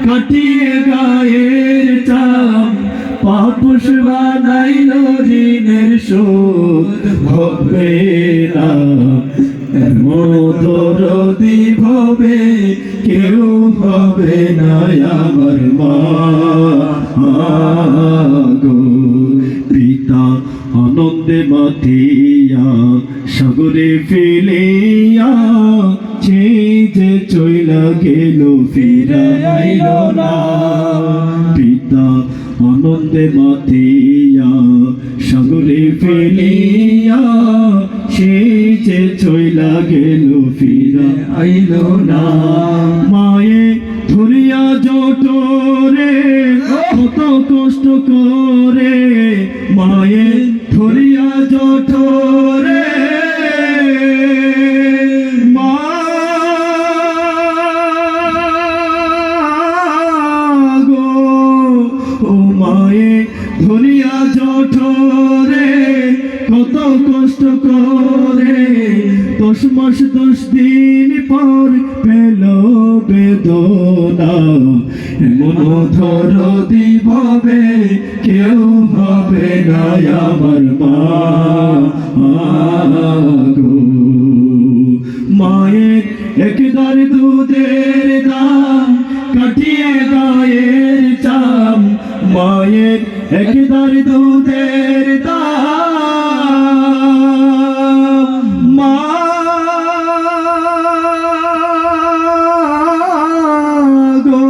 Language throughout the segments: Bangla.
কাটিয়ে গায়ের চাম পাপুষ বানাইল ঋণের শোধ হবে না এমন দরদি হবে কেউ হবে না আমার মা গো পিতা আনন্দে মাতিয়া সাগরে ফেলিয়া যে চইলা গেল ফিরাইল না পিতা আনন্দে মাতিয়া সাগরে ফেলিয়া যে চইলা গেল ফিরাইল না মায়ে ধরিয়া জঠরে কত কষ্ট করে মায়ে ধরিয়া জঠরে ধরিয়া জঠরে কত কষ্ট করে 10 মাস 10 দিন পর পেল বেদনা এমন দরদি হবে কেউ হবে না আমার মা গো মায়ের একদার দুধের দাম কাটিয়ে গায়ের চাম মায়ের একদার দুধের দাম মা গো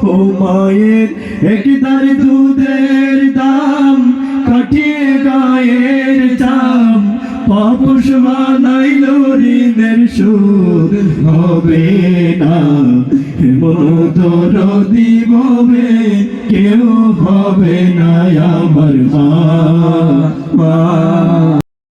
ও মায়ের একদার দুধের দাম কাটিয়ে গায়ের চাম পাপুষ বানাইল ঋণের শোধ হবে না এমন দরদি হবে কেউ হবে না আমার মা